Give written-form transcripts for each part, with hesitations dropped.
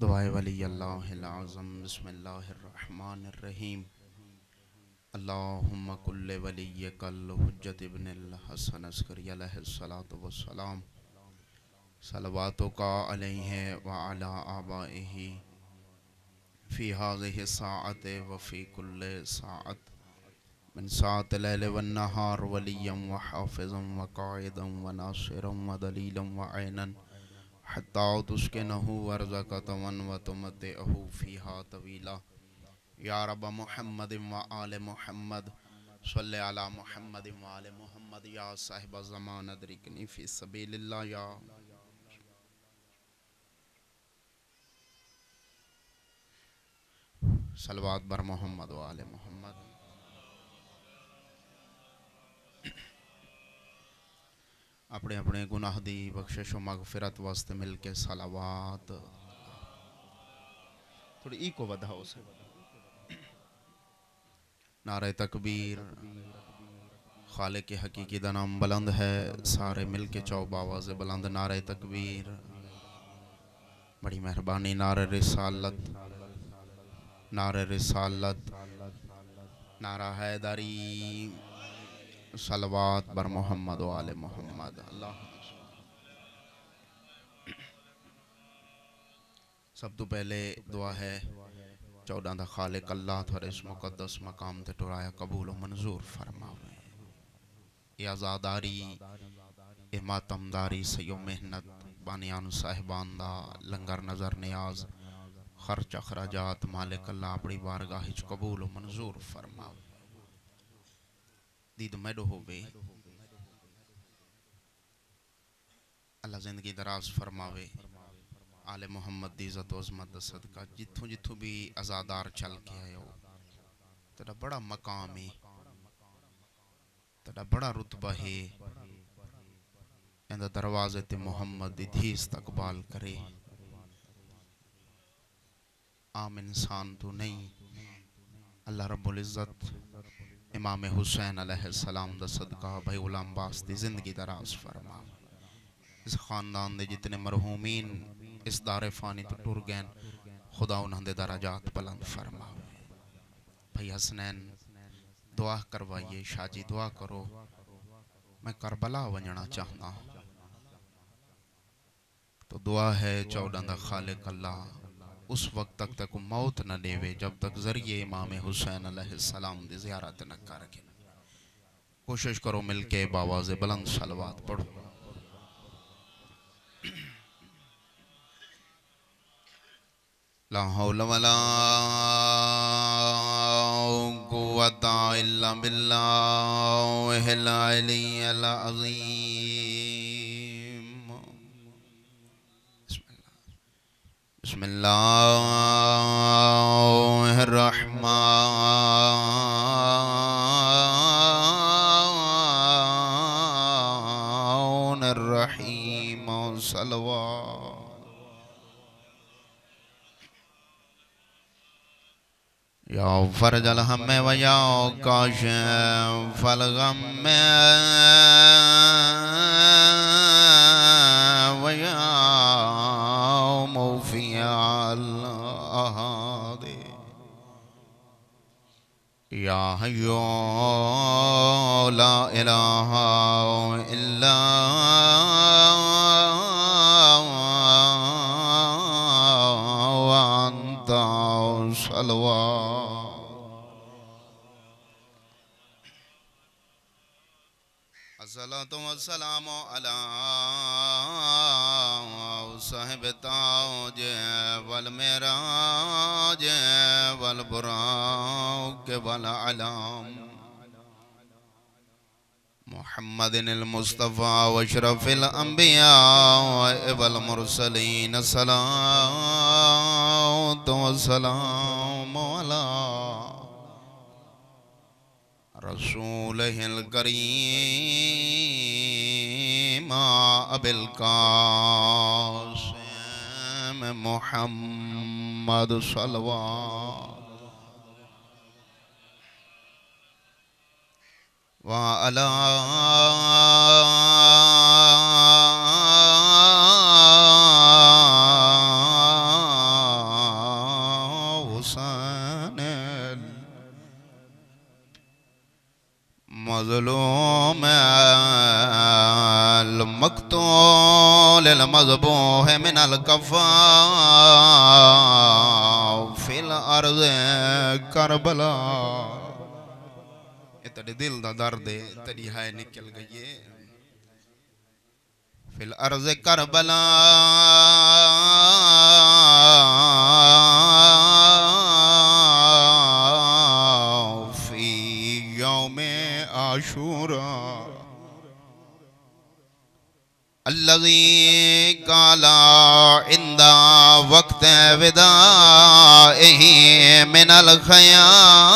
دعائے ولی اللہ العظم بسم اللہ الرحمن الرحیم اللہم کل ولیک الحجت ابن الحسن عسکری علیہ السلام صلواتک علیہ وعلا آبائہ فی هذه الساعة وفی کل ساعت من ساعت اللیل والنہار ولیا وحافظا وقائدا وناصرا ودلیلا وعینا حتی تسکنہ ورزقتمن وتمتعہ فیہا طویلا یا رب محمد و آل محمد صلی علی محمد و آل محمد یا صاحب زمان ادرکنی فی سبیل اللہ یا صلوات بر محمد و آل محمد اپنے اپنے گناہ دی بخشش و مغفرت واسطے مل کے صلوات تھوڑی ای کو بدھاؤ سے نعرہ تکبیر خالق حقیقی دا نام بلند ہے سارے مل کے چاو باواز بلند نعرہ تکبیر بڑی مہربانی نعرہ رسالت نعرہ رسالت نعرہ حیدری صلوات بر محمد و آل محمد اللہ سب تو پہلے دعا ہے چودہ دا خالق اللہ تھوڑے اس مقدس مقام تے ٹرایا قبول و منظور فرماوے اے آزاداری اے ماتمداری سیو محنت بانیان صاحبان دا لنگر نظر نیاز خرچ اخراجات مالک اللہ اپنی بارگاہ ہچ قبول و منظور فرماوے دید میڈو ہوئے اللہ زندگی دراز فرماوے آل محمد دی عزت و عظمت دا صدقہ جتھوں جتھوں بھی ازادار چل کے آئے ہو تیرا بڑا مقام ہے تیرا بڑا رتبہ ہے اندہ دروازے تے محمد دی دھی استقبال کرے عام انسان تو نہیں اللہ رب العزت امام حسین علیہ السلام دا صدقہ بھائی غلام باس دی زندگی دراز فرما اس خاندان دے جتنے مرحومین اس دار فانی تو ٹور گئن خدا انہاں دے درجات بلند فرما بھائی حسنین دعا کروائیے شاہ جی دعا کرو میں کربلا ونجنا چاہنا تو دعا ہے چودہ دا خالق اللہ اس وقت تک موت نہ دیوے جب تک ذریعے امام حسین علیہ السلام دی زیارت نہ کرکے کوشش کرو مل کے باواز بلند صلوات پڑھو لا حول ولا قوة إلا بالله العلي العظيم بسم الله الرحمن الرحيم صلوات یا فرج الہم و یا کاشف الغم و یا موفی الاحاد یا حیو لا الہ الا وانت صلوات الصلاة والسلام على صاحب التاج والمعراج والبراق والعلام محمد المصطفى واشرف الانبياء والمرسلين الصلاة والسلام على رسوله الكريم أبي القاسم محمد صلوات وعلى للمذبوح من الکفا فی الارض کربلا. یہ تڑے دل دا درد ہے تڑی ہائے نکل گئی. فی الارض کربلا فی یوم عاشورا الذي قال عند وقت ودائه من الخيام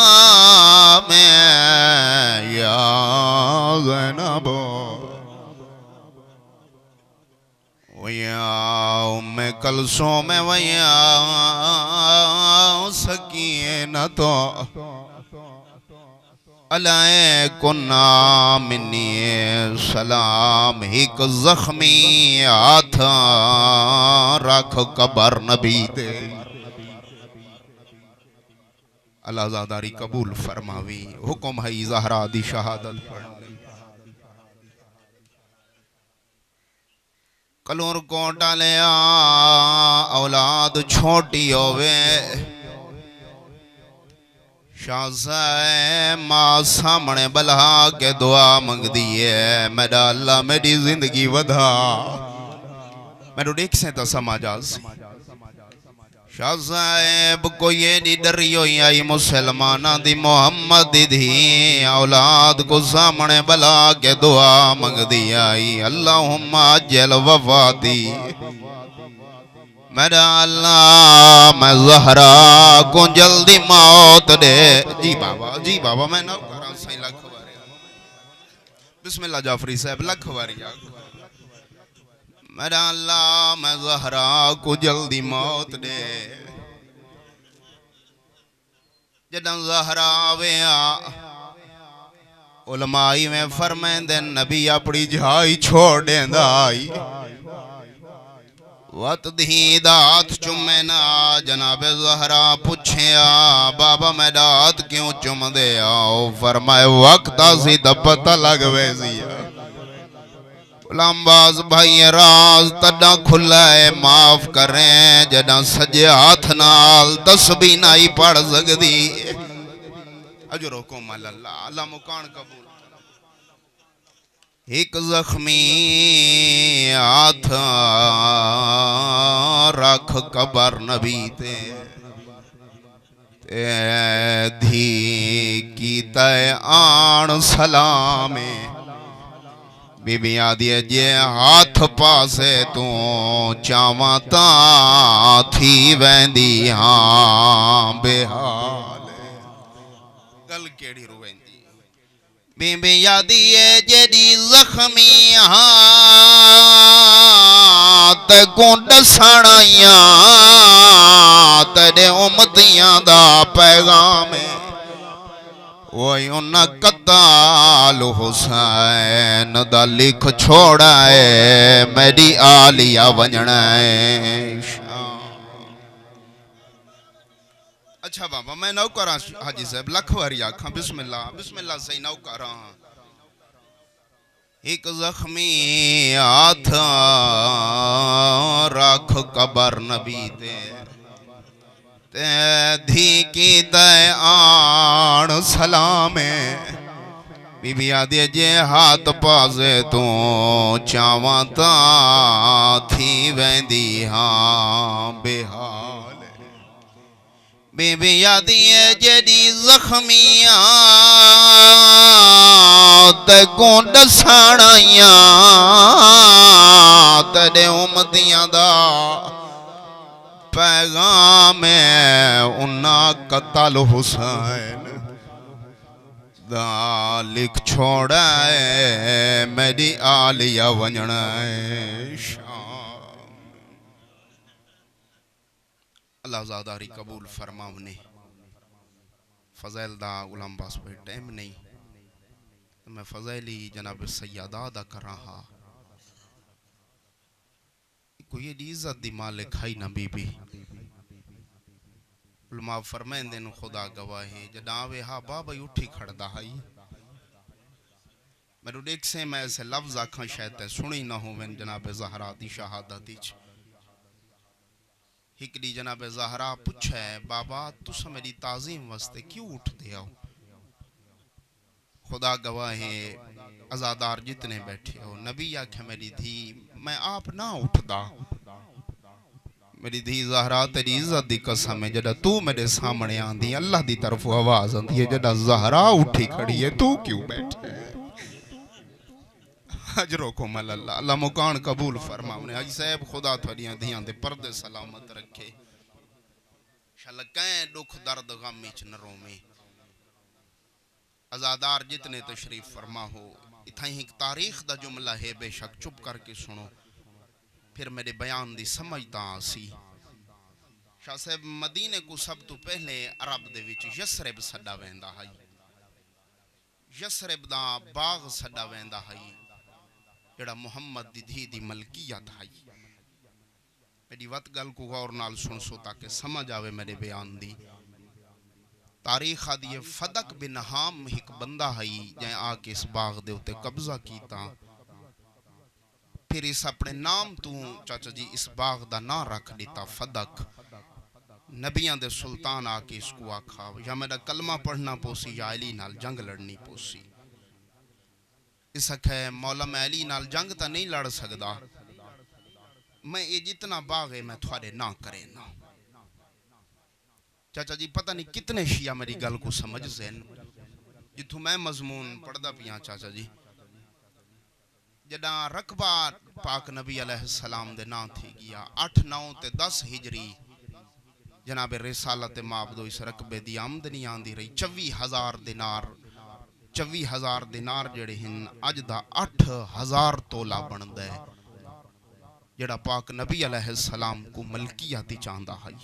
يا زينب ويا أم كلثوم ويا سكينة علیکنا منی سلام. ایک زخمی ہاتھ رکھ قبر نبی دے. اللہ زاداری قبول فرماوی. حکم ہے زہرا دی شہادت پڑھنے. کلور کو ڈالیا اولاد چھوٹی ہوئے. شاہزائے ماں سامنے بلہا کے دعا منگ دیئے. میرا اللہ میری زندگی ودھا. میرے دیکھ سے تا سماجاز شاہزائے کوئی ایڈی ڈری ہوئی آئی مسلمانہ دی محمد دی اولاد کو سامنے بلہا کے دعا منگ دی آئی. اللہم اجل وفاتی. میرا اللہ میں زہرا کو جلدی موت دے. جی بابا میں نہ کرا سائیں لکھ واریا. بسم اللہ جعفری صاحب لکھ واریا. میرا اللہ میں زہرا کو جلدی موت دے. جدن زہرا ویا علمائی میں فرمائیں دے نبی اپنی جہائی چھوڑ دیں دائی. وقت دی دات چمینا جناب زہرا پوچھیا بابا میں دات کیوں چم دے آؤ. فرمائے وقت آسی دا پتہ لگ ویزیا. غلام باز بھائی راز تڈا کھلائے معاف کریں جدہ سجے ہاتھ نال تسبیح نائی پڑھ سکدی. اجرکم اللہ اللہ مکان قبول. ایک زخمی ہاتھ رکھ قبر نبی تے. دھی کی تے آن سلامے. بی بی آدھے جے ہاتھ پاسے تو چاواں تاں تھی ویندی ہاں بے حال. گل کیڑی رو ویندی. بی بی یادی جیڑی زخمی ہاتھ گونڈ سڑائیاں تیرے امتیاں دا پیغام. وہی انہاں قتال حسین دا لکھ چھوڑائے میری آلیہ ونجنائے. اچھا بابا میں نو کراں حاجی صاحب لکھ واری آکھاں. بسم اللہ صحیح نو کراں. ایک زخمی ہاتھ رکھ قبر نبی تے. دھی کی تے آن سلامے. بی بی آدھے جے ہاتھ پاسے تو چاواں تاں تھی ویندی ہاں بے حال. بی بی آدھے جیڑی زخمیاں تے گونڈ ساڑائیاں تیرے امتیاں دا پیغام. انہاں قتل حسین دا لکھ چھوڑائے میری آلیہ ونجنائے. اللہ زاداری قبول فرماونے. فضائل دا غلام باس پہ ٹائم نہیں میں فضائلی جناب سیادہ دا کر رہا. کوئی عزت دی مالک ہے نہ بی بی. علماء فرمائیں دین خدا گواہی جداوے ہاں بابا اٹھی کھڑ دا ہے. میرے دیکھ سے میں ایسے لفظ آکھاں شاید تے سنی نہ ہوویں جناب زہرا دی شہادت وچ ایک دی جناب زہرا پوچھا ہے بابا تسا میری تعظیم واسطے کیوں اٹھ دے آؤ خدا گواہ ہے ازادار جتنے بیٹھے ہو نبی آکھے میری دھی میں آپ نہ اٹھدا میری دھی زہرا تیری عزت دی قسم ہے جڑا تو میرے سامنے آندی اللہ دی طرف آواز آندی ہے جڑا زہرا اٹھی کھڑی ہے تو کیوں بیٹھے اجرکم اللہ اللہ مکان قبول فرماؤنے حج صاحب خدا تھوڑیاں دھیاں دے پردے سلامت رکھے شلکیں دکھ درد غم اچ نروں میں ازادار جتنے تشریف فرما ہو اتھائیں ایک تاریخ دا جملہ ہے بے شک چپ کر کے سنو پھر میرے بیان دی سمجھتا آسی شاہ صاحب مدینے کو سب تو پہلے عرب دے وچ یسرب سڈا ویندا ہے یسرب دا باغ سڈا ویندا ہے جڑا محمد دی دھی دی ملکیت ہے میری وقت گل کو غور نال سن سو تاکہ سمجھ آوے میرے بیان دی تاریخ آدھی فدق بن حام ایک بندہ ہے جائیں آکے اس باغ دے ہوتے قبضہ کیتا پھر اس اپنے نام تو چاچا جی اس باغ دا نا رکھ دیتا فدق نبیان دے سلطان آکے اس کو آکھا یا میرا کلمہ پڑھنا پوسی یا علی نال جنگ لڑنی پوسی اس اکھے مولا میں علی نال جنگ تا نہیں لڑ سکدا میں یہ جتنا باغ ہے میں تھوڑے نہ کرے نا چاچا جی پتہ نہیں کتنے شیعہ میری گل کو سمجھ زین جتوں میں مضمون پڑھدا پیاں چاچا جی جداں رقبہ پاک نبی علیہ السلام دے نا تھی گیا 8 9 تے 10 ہجری جناب رسالت معبدو اس رقبے دی آمدنی آندی رہی 24,000 دینار 24,000 دینار جڑے ہن اج دا 8,000 تولہ بن دے جڑا پاک نبی علیہ السلام کو ملکیاتی چاندہ ہے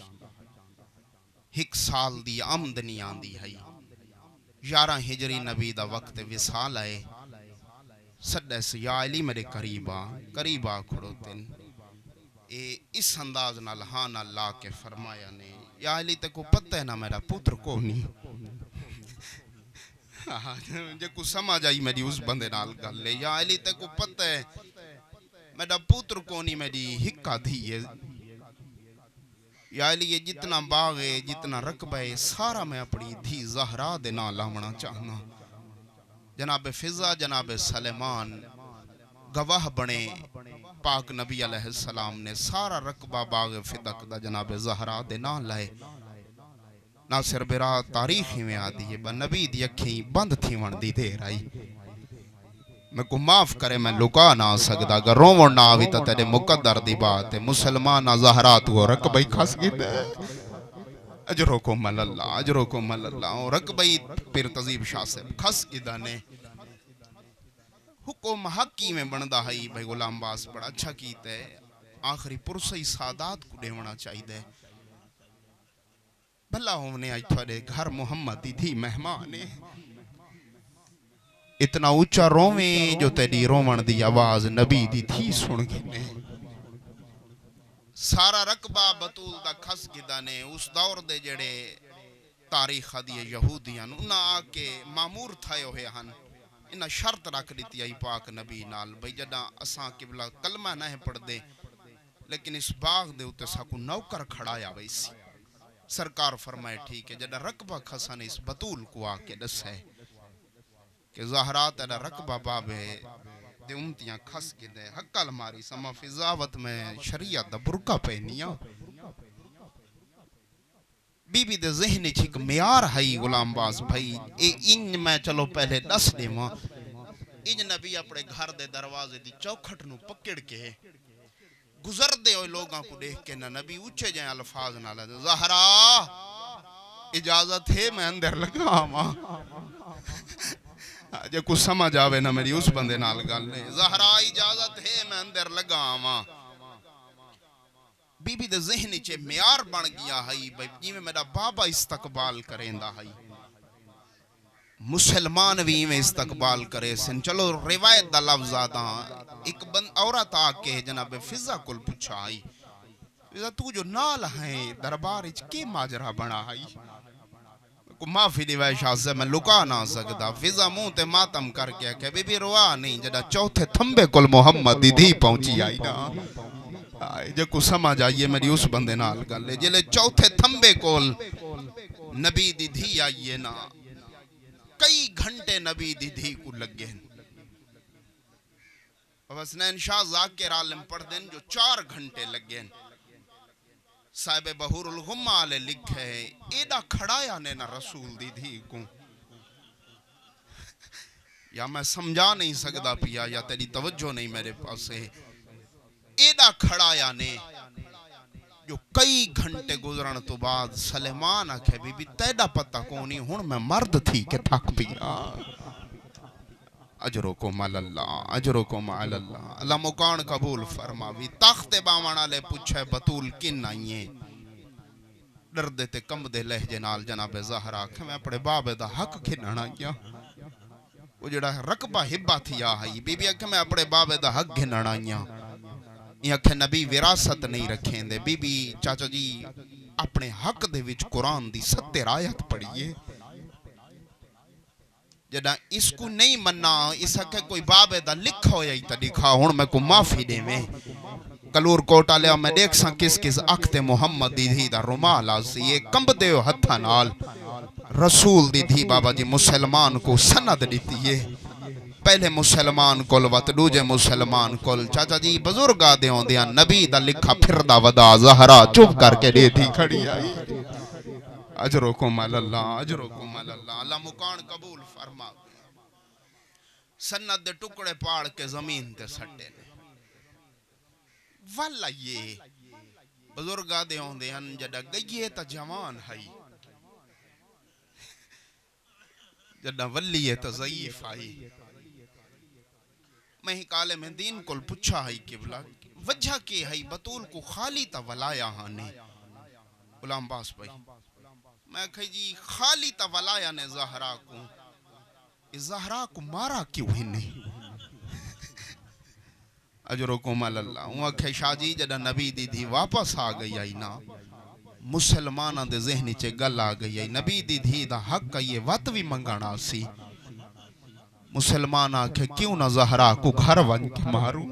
ایک سال دی آمدنی آندی ہے 11 ہجری نبی دا وقت وصال آئے سڈے سے یا علی میرے قریبا کھڑو تن اس انداز نہ لہانا لا کے فرمایا نے یا علی تے کو پتہ ہے نا میرا پتر کو نہیں جے کو سمجھ آئی میری اس بندے نال گل لے یا علی تے کو پتہ ہے میرا پتر کو نہیں میری ہکا دھی ہے یا علی یہ جتنا باغ ہے جتنا رقبہ ہے سارا میں اپنی دھی زہرا دے نا لاونا چاہنا جناب فضا جناب سلیمان گواہ بنے پاک نبی علیہ السلام نے سارا رقبہ باغ فدق دا جناب زہرا دے نا لائے ناصر برا تاریخی میں آدھی ہے با نبی دی اکھیں بند تھی وڑ دی دیر آئی میں کو معاف کرے میں لکا نہ سکدا اگر روون نہ آوی تا تیرے مقدر دی بات ہے مسلمان زہرا تو رقبہ کھس گئی دے اجرکم اللہ اور رقبہ پھر تذیب شاہ سے کھس گئی دانے حکم حقی میں بندہ ہے بھائی غلام باس بڑا اچھا کیتا ہے آخری پرسی سادات کو دیونا چاہی دے بھلا ہونے آج تھوڑے گھر محمد دی تھی مہمانے اتنا اچھا روویں جو تیری روون دی آواز نبی دی تھی سن گنے سارا رقبہ بطول دا کھس گدانے اس دور دے جڑے تاریخ دی یہودیاں انہاں آکے معمور تھائے ہوئے ہن انہاں شرط رکھ دیتی آئی پاک نبی نال بھئی جڑا اساں قبلہ کلمہ نہ پڑھ دے لیکن اس باغ دے ہوتے ساکو نوکر کھڑایا ویسی سرکار فرمائے ٹھیک ہے جڑا رقبہ کھسا نے اس بطول کو آکے دس ہے کہ زہرات ایڈا رقبہ بابے دے امتیاں کھس کے دے حقل ماری سما فضاوت میں شریعت دا برکہ پہنیا بی بی دے ذہنی چھک میار ہائی غلام باز بھائی ان میں چلو پہلے دس دے ماں ان نبی اپنے گھر دے دروازے دی چوکھٹ نو پکڑ کے گزر دے ہوئے لوگاں کو دیکھ کے نہ نبی اچھے جائیں الفاظ نہ لے زہرا اجازت ہے میں اندر لگا ماں جے کچھ سمجھ آوے نا میری اس بندے نال گل نہیں زہرا اجازت ہے میں اندر لگا آواں بی بی دے ذہنی چے میار بن گیا ہائی بھائی جی میں میرا بابا استقبال کریں دا ہائی مسلمان بھی میں استقبال کرے سن چلو روایت دا لفظ آدھا ایک عورت آکے جناب فضا کل پوچھا آئی فضا تو جو نال ہیں دربار اچ کے ماجرہ بنا آئی کو معافی دیوائے شاہ سے میں لکا نہ سکتا فضا منہ تے ماتم کر کے کہ بی بی روا نہیں جڑا چوتھے تھمبے کل محمد دی دھی پہنچی آئی نا جے کو سمجھ آئیے میری اس بندے نال گل لے جلے چوتھے تھمبے کل نبی دی دھی آئیے نا کئی گھنٹے نبی دی دھی کو لگے حسنین شاہ ذاکر عالم پڑھ دیں جو 4 گھنٹے لگے صاحب بہور الغمہ آلے لکھے ہیں ایڈا کھڑایا نے نا رسول دی دھی کو یا میں سمجھا نہیں سکتا پیا یا تیری توجہ نہیں میرے پاس ہے ایڈا کھڑایا نے جو کئی گھنٹے گزرن تو بعد سلیمان آکھے بی بی تیڈا پتہ کونی ہون میں مرد تھی کہ تھک پیا اجرکم اللہ اجرکم اللہ اللہ مکان قبول فرماوی تخت باوانا لے پوچھے بطول کن آئیے ڈردے تے کم دے لہجے نال جناب زہرا کہ میں اپنے بابے دا حق گھننا آئیا وہ جڑا رقبہ ہبہ تھی آئی بی بی کہ میں اپنے بابے دا حق گھننا آئیا یہ کہ نبی وراثت نہیں رکھیں دے بی بی چاچا جی اپنے حق دے وچ قرآن دی 70 آیت پڑھئیے جڑا اس کو نہیں مننا اس کہ کوئی بابے دا لکھا ہویا ہی تا دکھا ہون میں کو معافی دے میں کلور کوٹا لیا میں دیکھ ساں کس کس اکھتے محمد دی دھی دا رمال آسی یہ کمب دیو ہتھا نال رسول دی دھی بابا جی مسلمان کو سند دیتی ہے پہلے مسلمان کول وط دوجے مسلمان کول چاچا جی بزرگا دیوں دیا نبی دا لکھا پھر دا ودا زہرا چپ کر کے دے تھی کھڑی آئی اجرکم اللہ اجرکم اللہ اللہ مکان قبول فرما سند دے ٹکڑے پاڑ کے زمین تے سٹے نے والا یہ بزرگا دے ہوں دے ہن جڑا گئیے تا جوان ہائی جڑا ولیے تا ضعیف آئی میں ہی کالے میں دین کل پچھا ہائی قبلہ وجہ کی ہائی بطول کو خالی تا ولایا ہانے غلام باس بھائی میں کہی جی خالی تا ولایا نے زہرا کو اس زہرا کو مارا کیوں ہی نہیں اجرکم اللہ وہ کہ شاہ جی جڑا نبی دی دی واپس آ گئی آئی نا مسلمانہ دے ذہنی چے گل آ گئی آئی نبی دی دی دا حق یہ وقت بھی منگانا سی مسلمانہ کہ کیوں نہ زہرا کو گھر ون کے مارو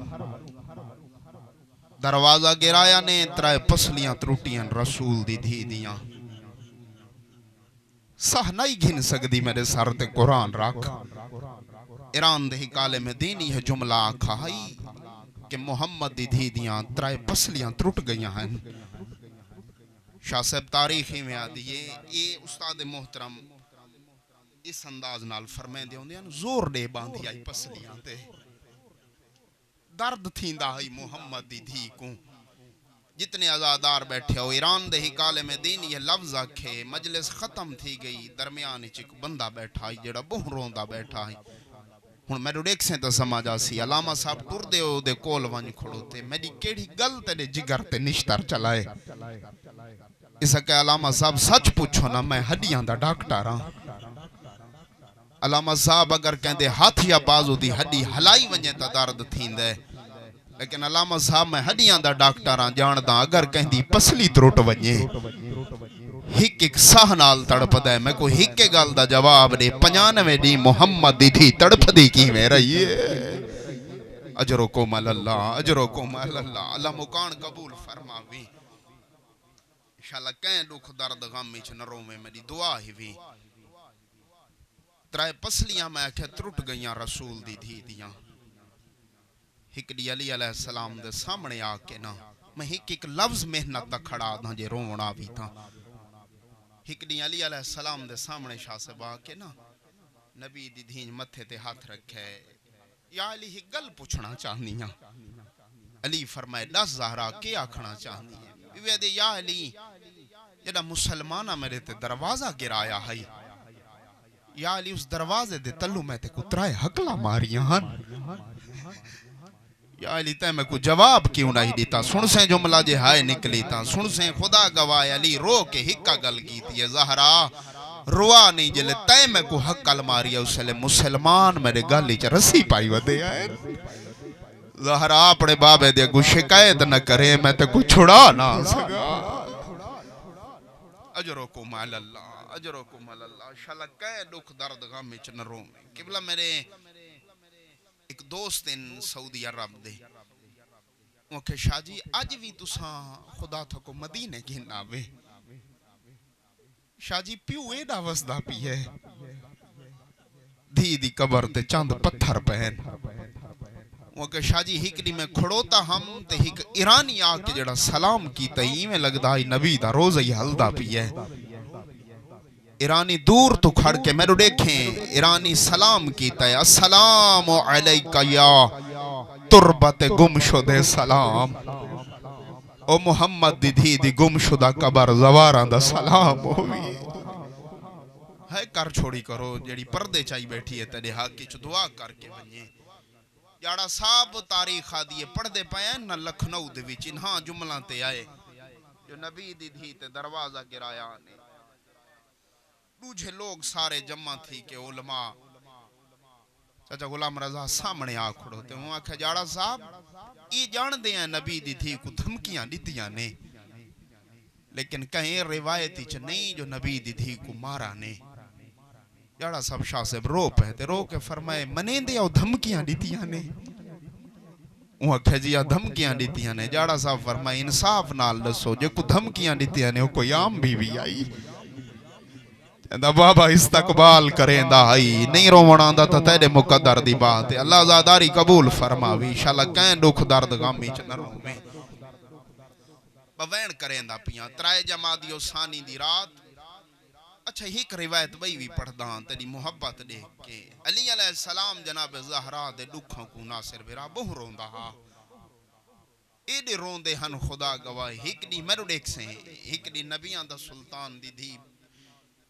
دروازہ گرایا نے ترائے پسلیاں تروٹیاں رسول دی دی دیاں سہ نہیں گھن سکتی میرے سر تے قرآن رکھ ایران دے کالے میں دینی ہے جملہ آکھا ہائی کہ محمد دی دھی دیاں ترائے پسلیاں ترٹ گئیاں ہیں شاہ صاحب تاریخی میں آدھی یہ استاد محترم اس انداز نال فرمائیں دے ہوندے ہیں زور دے باندھی آئی پسلیاں تے درد تھیندہ آئی محمد دی دھی کو جتنے آزادار بیٹھے ہو ایران دے ہی کالے میں دینی یہ لفظ آکھے مجلس ختم تھی گئی درمیان چک بندہ بیٹھا ہی جڑا بہن روندہ بیٹھا ہی ہن میں ڈیک سے تو سمجھا سی علامہ صاحب ٹر دے ہو دے کول ون کھڑو تے میری کیڑی گل تے جگر تے نشتر چلائے اس کہ علامہ صاحب سچ پوچھو نا میں ہڈیاں دا ڈاکٹر ہاں علامہ صاحب اگر کہندے ہاتھ یا بازو دی ہڈی ہلائی ونجے تا درد تھیندے لیکن علامہ صاحب میں ہڈیاں دا ڈاکٹر ہاں جانداں اگر کہندی پسلی تروٹ ونجے ہک ایک ساہ نال تڑپ دے میں کو ہک کے گل دا جواب دے 95 دی محمد دی تھی تڑپ دی کی میں رہی ہے اجرکم اللہ اجرکم اللہ اللہ مکان قبول فرماوی انشاءاللہ کہیں دکھ درد غم وچ نہ رو میں میری دعا ہی وی ترائے پسلیاں میں کہ ترٹ گئیاں رسول دی دھی دیاں ہکڑی علی علیہ السلام دے سامنے آکے نا میں ایک لفظ محنت تا کھڑا تھا جے رونا بھی تھا ہکڑی علی علیہ السلام دے سامنے شاہ سے آکے نا نبی دی دھین متھے تے ہاتھ رکھے یا علی ہی گل پوچھنا چاہنی ہیں علی فرمائے 10 زہرا کیا کھنا چاہنی ہیں بیوے دے یا علی جڑا مسلمانہ میرے تے دروازہ گرایا ہے یا علی اس دروازے دے تلو میں تے کترائے حقلہ ماریاں ہن یا علی تے میں کو جواب کیوں نہیں دیتا سن سے جملہ جے ہائے نکلی تا سن سے خدا گواہ علی رو کے ہکا گل کی تھی زہرا روا نہیں جلے تے میں کو حق کل ماریا اس لئے مسلمان میرے گالی چا رسی پائی ودے آئے زہرا اپنے بابے دے کو شکایت نہ کرے میں تے کو چھڑا نہ سکا اجرکم علی اللہ، اجرکم علی اللہ. شالا کئے دکھ درد غم وچ نہ روویں. قبلہ میرے ایک دوست ان سعودی عرب دے، وہ کہ شاہ جی اج بھی تساں خدا تھکو مدینے گھنا وے. شاہ جی پیو ایڈا وسدا پی ہے، دھی دی قبر تے چند پتھر پہن. وہ کہ شاہ جی ہک دی میں کھڑوتا ہم تے ہک ایرانی آ کے جڑا سلام کیتا ہی میں لگدا ہی نبی دا روزہ ہی ہلدا پی ہے. ایرانی دور تو کھڑ کے میرے دیکھیں ایرانی سلام کیتا ہے، السلام علیکہ یا تربت گم شدہ سلام. او محمد دی دھی دی گم شدہ قبر زواران دا سلام ہوئی ہے. کر چھوڑی کرو جیڑی پردے چاہی بیٹھی ہے تیرے حق کی دعا کر کے بنیے. جاڑا صاحب تاریخ آدھیے پڑھ دے پائیں نہ لکھنؤ دے وچ انہاں جملہ تے آئے جو نبی دی دھی تے دروازہ گرایا آنے. دوجھے لوگ سارے جمع تھی کہ علماء چاچا غلام رضا سامنے آ کھڑو تے ہوں آکھا جاڑا صاحب یہ جان دے ہیں نبی دی دھی کو دھمکیاں دیتیاں نے، لیکن کہیں روایتی چ نہیں جو نبی دی دھی کو مارا نے. جاڑا صاحب شاہ صاحب رو پہتے رو کے فرمائے منین دے او دھمکیاں دیتیاں نے. وہ آکھا جی دھمکیاں دیتیاں نے. جاڑا صاحب فرمائے انصاف نال دسو جے کو دھمکیاں دیتیاں نے وہ کوئی عام بھی آئی بابا استقبال کریں دا ہائی نہیں روونا دا تا تیرے مقدر دی بات ہے. اللہ زاداری قبول فرماوی. شالا کہیں دکھ درد غمی چ نہ روویں. بوین کریں دا پیاں ترائے جمادی و ثانی دی رات. اچھا ایک روایت بھئی بھی پڑھدان تیری محبت دیکھ کے علی علیہ السلام جناب زہرا دے دکھوں کو ناصر برا بہو روندہ ہا. ایڈے روندے ہن خدا گواہ. ایک دی میرو دیکھ سے ایک دی نبیان دا سلطان دی دھی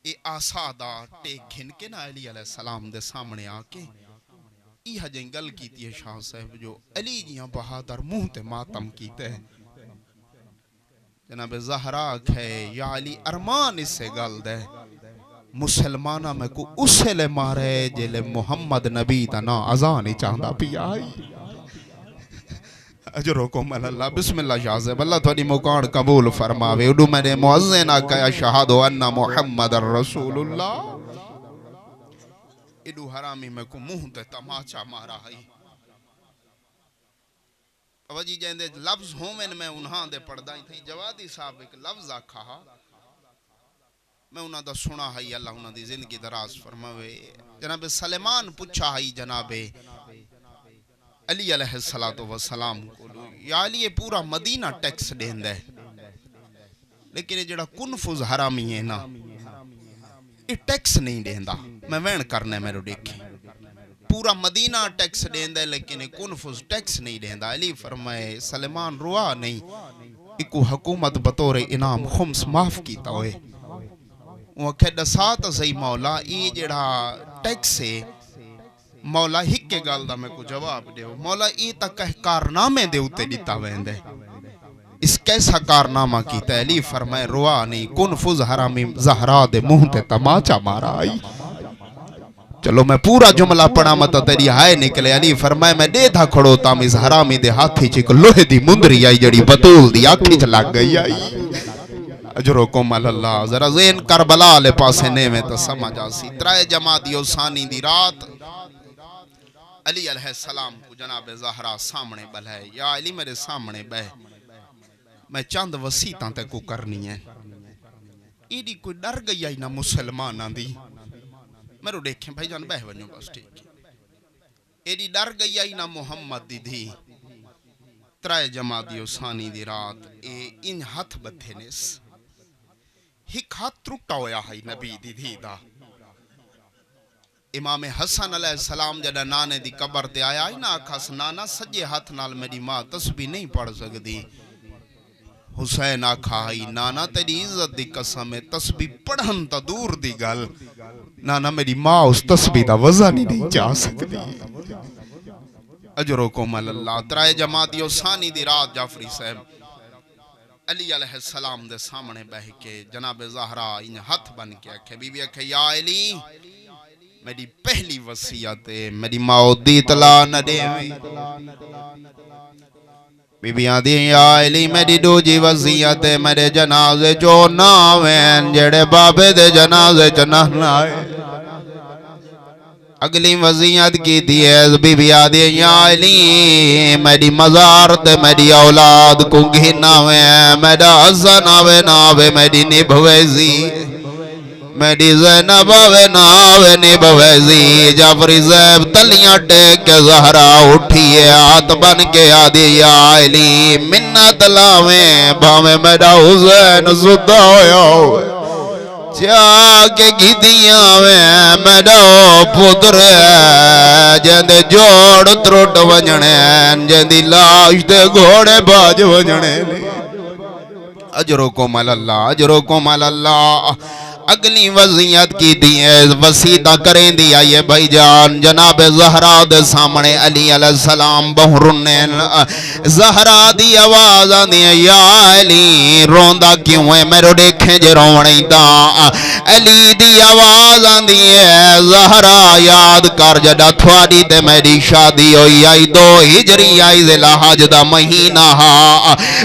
اے آسادہ ٹیک گھن کے نا علی علیہ السلام دے سامنے آکے یہ جنگل کیتی ہے شاہ صاحب جو علی جیاں بہادر منہ تے ماتم کیتے ہیں. جناب زہرا کھے یا علی ارمان اس سے گل دے مسلمانہ میں کو اسے لے مارے جلے محمد نبی دا نا ازانی چاندہ پی آئی. اجرکم اللہ. بسم اللہ شاہ صاحب اللہ تھوڑی مکان قبول فرماوے. اڈو میں نے معزین آکھا شہادو انہ محمد الرسول اللہ. اڈو حرامی میں کو منہ تے تماچا مارا ہے. وجی جیندے لفظ ہومن میں انہاں دے پڑھدائیں تھی. جوادی صاحب ایک لفظ آکھا میں انہاں دا سنا ہے. اللہ انہاں دی زندگی دراز فرماوے. جناب سلیمان پچھا ہے جناب علی علیہ السلام کو یا علی یہ پورا مدینہ ٹیکس دین دے، لیکن یہ جڑا کنفوز حرامی ہے نا یہ ٹیکس نہیں دین دا. میں وین کرنے میں رو دیکھیں پورا مدینہ ٹیکس دین دے لیکن کنفوز ٹیکس نہیں دین دا. علی فرمائے سلیمان روا نہیں ایکو حکومت بطور انعام خمس معاف کیتا ہوئے. وہ کہہ سات زی مولا یہ جڑا ٹیکس ہے مولا ہک کے گال دا میں کو جواب دے مولا ای تک کارنامے دے اتے دیتا ویندے. اس کیسا کارنامہ کیتا ہے؟ علی فرمائے روا نہیں کنفوز حرامی زہرا دے منہ تے تماچا مارا آئی. چلو میں پورا جملہ پڑھا مت تیری ہائے نکلے. علی فرمائے میں دے تھا کھڑو تا میں حرامی دے ہاتھی چک لوہے دی مندری آئی جڑی بطول دی آنکھی چ لگ گئی آئی. اجرکم اللہ. ذرا زین کربلا لے پاسے نیویں تا سمجھ آسی. ترائے جمادی و ثانی دی رات علی علیہ السلام کو جناب زہرا سامنے بلائے. یا علی میرے سامنے بہ میں چند وسیطاں تے کو کرنی ہے. ایڈی کوئی ڈر گئی آئی نا مسلمانہ دی. میرے دیکھیں بھائی جان بہ ونیو بس ٹھیک. ایڈی ڈر گئی آئی نا محمد دی دھی. ترائے جمادی و ثانی دی رات ان ہتھ بدھے نیس ہک ہاتھ ٹوٹا ہویا ہے نبی دی دھی دا. امام حسن علیہ السلام جڑا نانے دی قبر تے آیا ہی نا آکھاس نانا سجے ہاتھ نال میری ماں تسبیح نہیں پڑھ سکتی. حسین آکھا ہی نانا تیری عزت دی قسم ہے تسبیح پڑھن تا دور دی گل نانا میری ماں اس تسبیح دا وزن ہی نہیں چاہ سکتی. اجرکم اللہ. ترائے جمادی و ثانی دی رات جعفری صاحب علی علیہ السلام دے سامنے بہ کے جناب زہرا ان ہاتھ بن کے اکھے بی بی اکھے یا علی میری پہلی وصیت ہے میری ماں دی اطلاع نہ دے. بی بی آدھی یا علی میری دو جی وصیت میرے جنازے جو ناوین جڑے بابے دے جنازے چنہ نائے اگلی وصیت کی تھی ہے بی بی آدھی یا علی میری مزار تے میری اولاد کو گھناوے میرا حسن آوے ناوے میری نبھویزی میری زینب آوے ناوے نبھویزی جعفری زیب تلیاں ٹیک کے زہرا اٹھیے ہاتھ بن کے آدھی یا علی منت لاویں بھاویں میرا حسین سدھا ہویا ہوئے چاہ کے گھدیاں میں میرا پتر جند جوڑ تروٹ ونجنے جندی لاش دے گھوڑے باج ونجنے اجرکم اللہ اجرکم اللہ اگلی وصیت کی دی ہے وسیعتہ کریں دی آئیے بھائی جان جناب زہرا دے سامنے علی علیہ السلام بہرنین زہرا دی آواز آدھی ہے یا علی روندہ کیوں ہے میرے دیکھیں جے روڑیں دا علی دی آواز آدھی ہے زہرا یاد کر جڑا تھوڑی تے میری شادی ہوئی آئی 2 ہجری آئی ذی حج دا مہینہ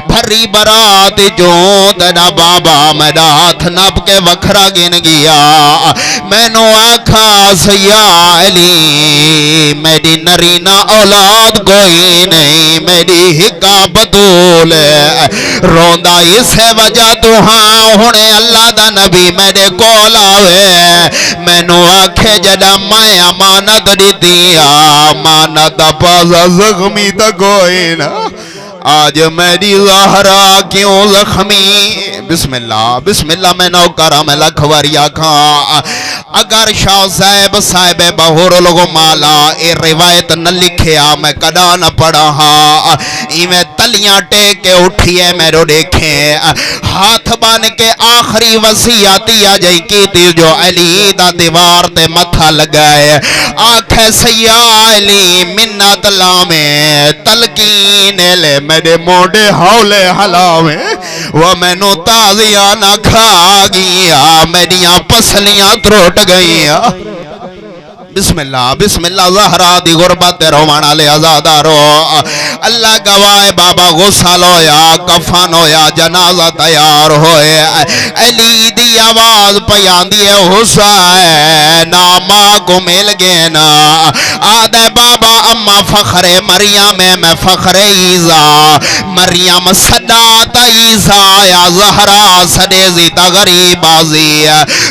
بھری برات جو تیرا بابا میرا ہاتھ نپ کے وکھرا گن گیا میں نو آکھا سیا علی میری نرینہ اولاد کوئی نہیں میری حکا بطول روندہ اسے وجہ تو ہاں ہونے اللہ دا نبی میرے کول آوے میں نو آکھے جڑا میں امانت دیتی امانت پاسا زخمی تا کوئی نہ آج میری زہرا کیوں زخمی بسم اللہ میں نوکرہ میں لکھوریا کھا اگر شاہ صاحب بہور لوگو مالا اے روایت نہ لکھیا میں کدا نہ پڑھا میں تلیاں ٹیک کے اٹھیے میرے دیکھیں ہاتھ بان کے آخری وصیاتی آجائی کی تھی جو علی دا دیوار تے متھا لگائے آنکھیں سیا علی منت لامیں تلقین لے میرے موڑے حولے حلاویں وہ میں نو تازیاں نہ کھا گیا میریاں پسلیاں تروٹ گئیاں بسم اللہ زہرا دی غربت روانا لے ازادہ رو اللہ گواہ بابا غسل ہویا کفن ہویا جنازہ تیار ہوئے علی دی آواز پیان دیئے حسین ماں کو مل گئے نا آدھے بابا اما فخر مریم میں فخر عیزہ مریم صدات عیزہ یا زہرا صدیزی تغریب آزی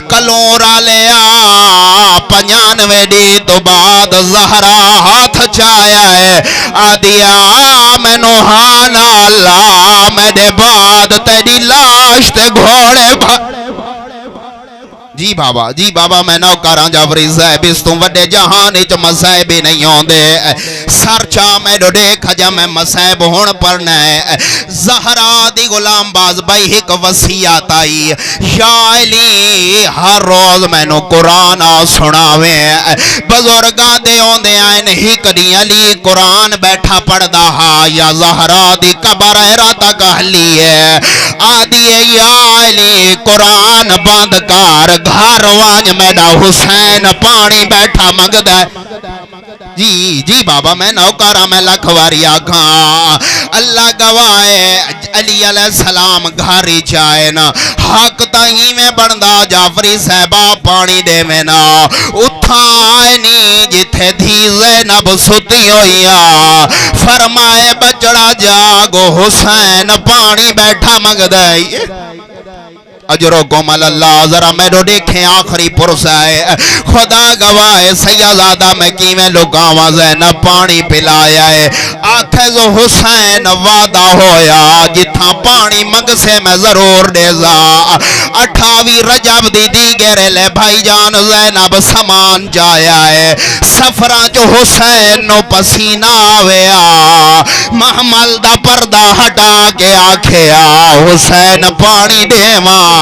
کلورا لیا 95 تو بعد زہرا ہاتھ چایا ہے آدیا میں نوحانا اللہ میرے بعد تیری لاش تے گھوڑے جی بابا میں نوکراں جعفری صاحب اس تم وڈے جہان اچ مصائب نہیں ہوندے سرچا میں ڈو دیکھ جا میں مصائب ہون پڑنے زہرا دی غلام باز بھائی ایک وصیت آئی یا علی ہر روز میں نو قرآن سناویں بزرگاں دے ہوندے آئین ہی کدی علی قرآن بیٹھا پڑھدا ہا یا زہرا دی قبر راتا کہلی ہے آدھی یا علی قرآن بند کار گھر وانج میڈا حسین پانی بیٹھا مگد ہے جی بابا میں نوکرہ میں لکھواری آکھاں اللہ گوائے علی علیہ السلام گھاری چاہے نا حق تاہی میں بڑھدا جعفری صاحبہ پانی دے میں نا اتھائنی جتھے دھی زینب ستی ہوئیا فرمائے بچڑا جاگو حسین پانی بیٹھا مگد ہے اجرکم اللہ ذرا میرے دیکھیں آخری پرسہ ہے خدا گواہ سیدزادہ میں کی میں لکاواں زینب پانی پلایا ہے آنکھیں زو حسین وعدہ ہویا جتھاں پانی منگ سے میں ضرور دیزا 28 رجب دی دیگر لے بھائی جان زینب سامان جایا ہے سفران جو حسین نو پسینہ آویا محمل دا پردہ ہٹا کے آکھیا حسین پانی دیواں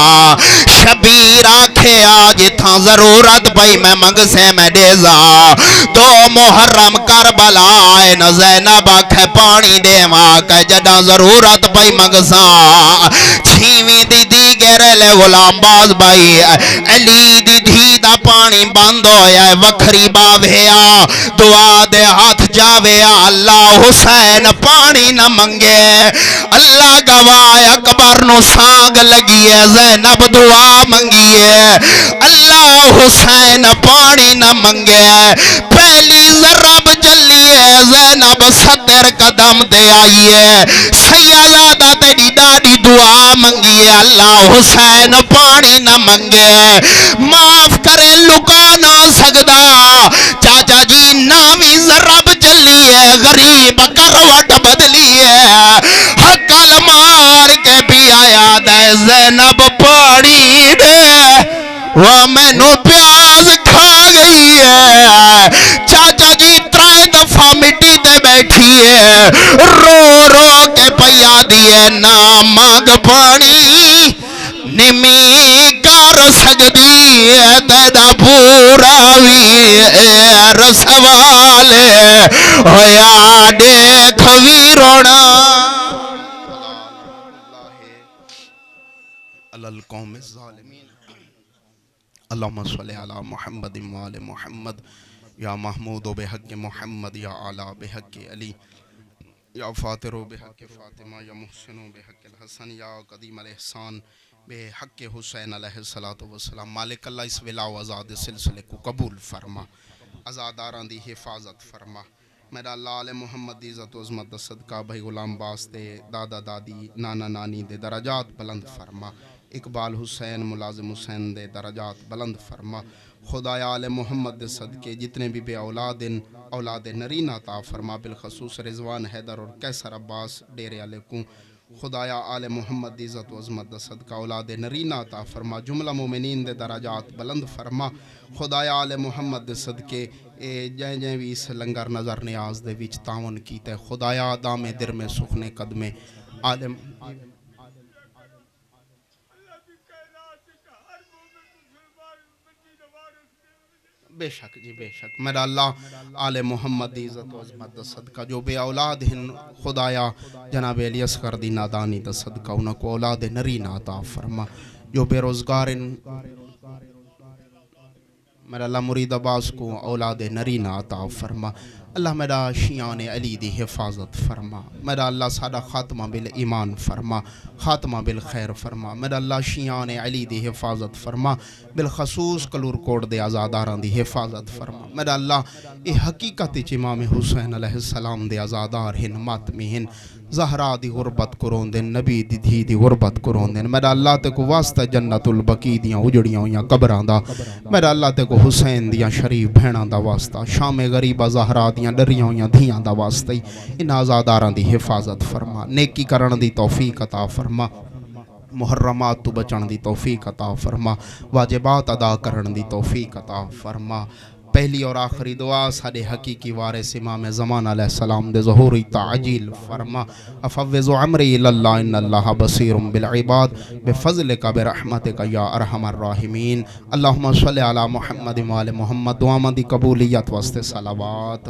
شبیر آکھیا جتھاں ضرورت پئی میں منگ سے میں دیزا تو محرم کربلا آئے ن زینب آکھے پانی دیواں کہ جدہ ضرورت پئی منگ سا چھیویں دی دیگر لے غلام باز بھائی علی دی دھی دا پانی بند ہویا ہے وکھری باویا دعا دے ہاتھ جاویا اللہ حسین پانی نہ منگے اللہ گواہ اکبر نو سانگ لگی ہے زینب دعا منگی ہے اللہ حسین پانی نہ منگے پہلی ضرب چلی ہے زینب 70 قدم دے آئی ہے سیدہ تیری ڈاڈی دعا منگی ہے اللہ حسین پانی نہ منگے معاف کرے لکا نہ سکدا چاچا جی ناوی ضرب چلی ہے غریب کروٹ بدلی ہے حقل مار کے بھی آیا دے زینب پانی دے وہ میں نو پیاز کھا گئی ہے چاچا جی 3 دفعہ مٹی تے بیٹھی ہے رو رو کے پیا دیے نہ مانگ پانی نمی کر سکتی ہے تیدا پورا وی رسوال ہویا دیکھ وی رونا علی القوم الظالمین اللہم صلی علی محمد وآل محمد یا محمود بحق محمد یا اعلیٰ بحق علی یا فاتر بحق فاطمہ یا محسن بحق الحسن یا قدیم الاحسان بحق حسین علیہ السلام مالک اللہ اس ولا و آزاد سلسلے کو قبول فرما ازاداران دی حفاظت فرما میرا اللہ علیہ محمد دی عزت و عظمت دا صدقہ بھائی غلام باس دے دادا دادی نانا نانی دے درجات بلند فرما اقبال حسین ملازم حسین دے درجات بلند فرما خدایا آل محمد دے صدقے جتنے بھی بے اولاد نرین عطا فرما بالخصوص رضوان حیدر اور کیسر عباس ڈیرے علیکم خدایا آل محمد دی عزت و عظمت دا صدقہ اولاد نرین عطا فرما جملہ مومنین دے درجات بلند فرما خدایا آل محمد دے صدقے جائیں جائیں بھی اس لنگر نظر نیاز دے وچ تعاون کیتے خدایا دام در میں سخنے قدمے عالم بے شک جی بے شک میرا اللہ آل محمد دی عزت و عظمت دا صدقہ جو بے اولاد ہیں خدایا جناب علی اصغر دی نادانی دا صدقہ انہوں کو اولاد نرین عطا فرما جو بے روزگار میرا اللہ مرید عباس کو اولاد نرین عطا فرما اللہ میرا شیعان علی دی حفاظت فرما میرا اللہ سادہ خاتمہ بالایمان فرما خاتمہ بالخیر فرما میرا اللہ شیعان علی دی حفاظت فرما بالخصوص کلور کوٹ دے آزاداران دی حفاظت فرما میرا اللہ حقیقت امام حسین علیہ السلام دے آزادار ہن ماتمی ہن زہرا دی غربت کرون دن نبی دی دھی دی غربت کرون دن میرا اللہ تے کو واسطہ جنت البقی دیاں اجڑیاں ہویاں قبران دا میرا اللہ تے کو حسین دیاں شریف بھیناں دا واسطہ شام غریبہ زہرا دیاں ڈریاں ہویاں دھیاں دا واسطہ ان آزاداران دی حفاظت فرما نیکی کرن دی توفیق عطا فرما محرمات تو بچن دی توفیق عطا فرما واجبات ادا کرن دی توفیق عطا فرما پہلی اور آخری دعا سارے حقیقی وارث امام زمان علیہ السلام دے ظہوری تعجیل فرما افوض عمری اللہ ان اللہ بصیر بالعباد بفضلک برحمتک یا ارحم الراحمین اللہم صلی علی محمد وآل محمد دعا مندی قبولیت واسطے صلوات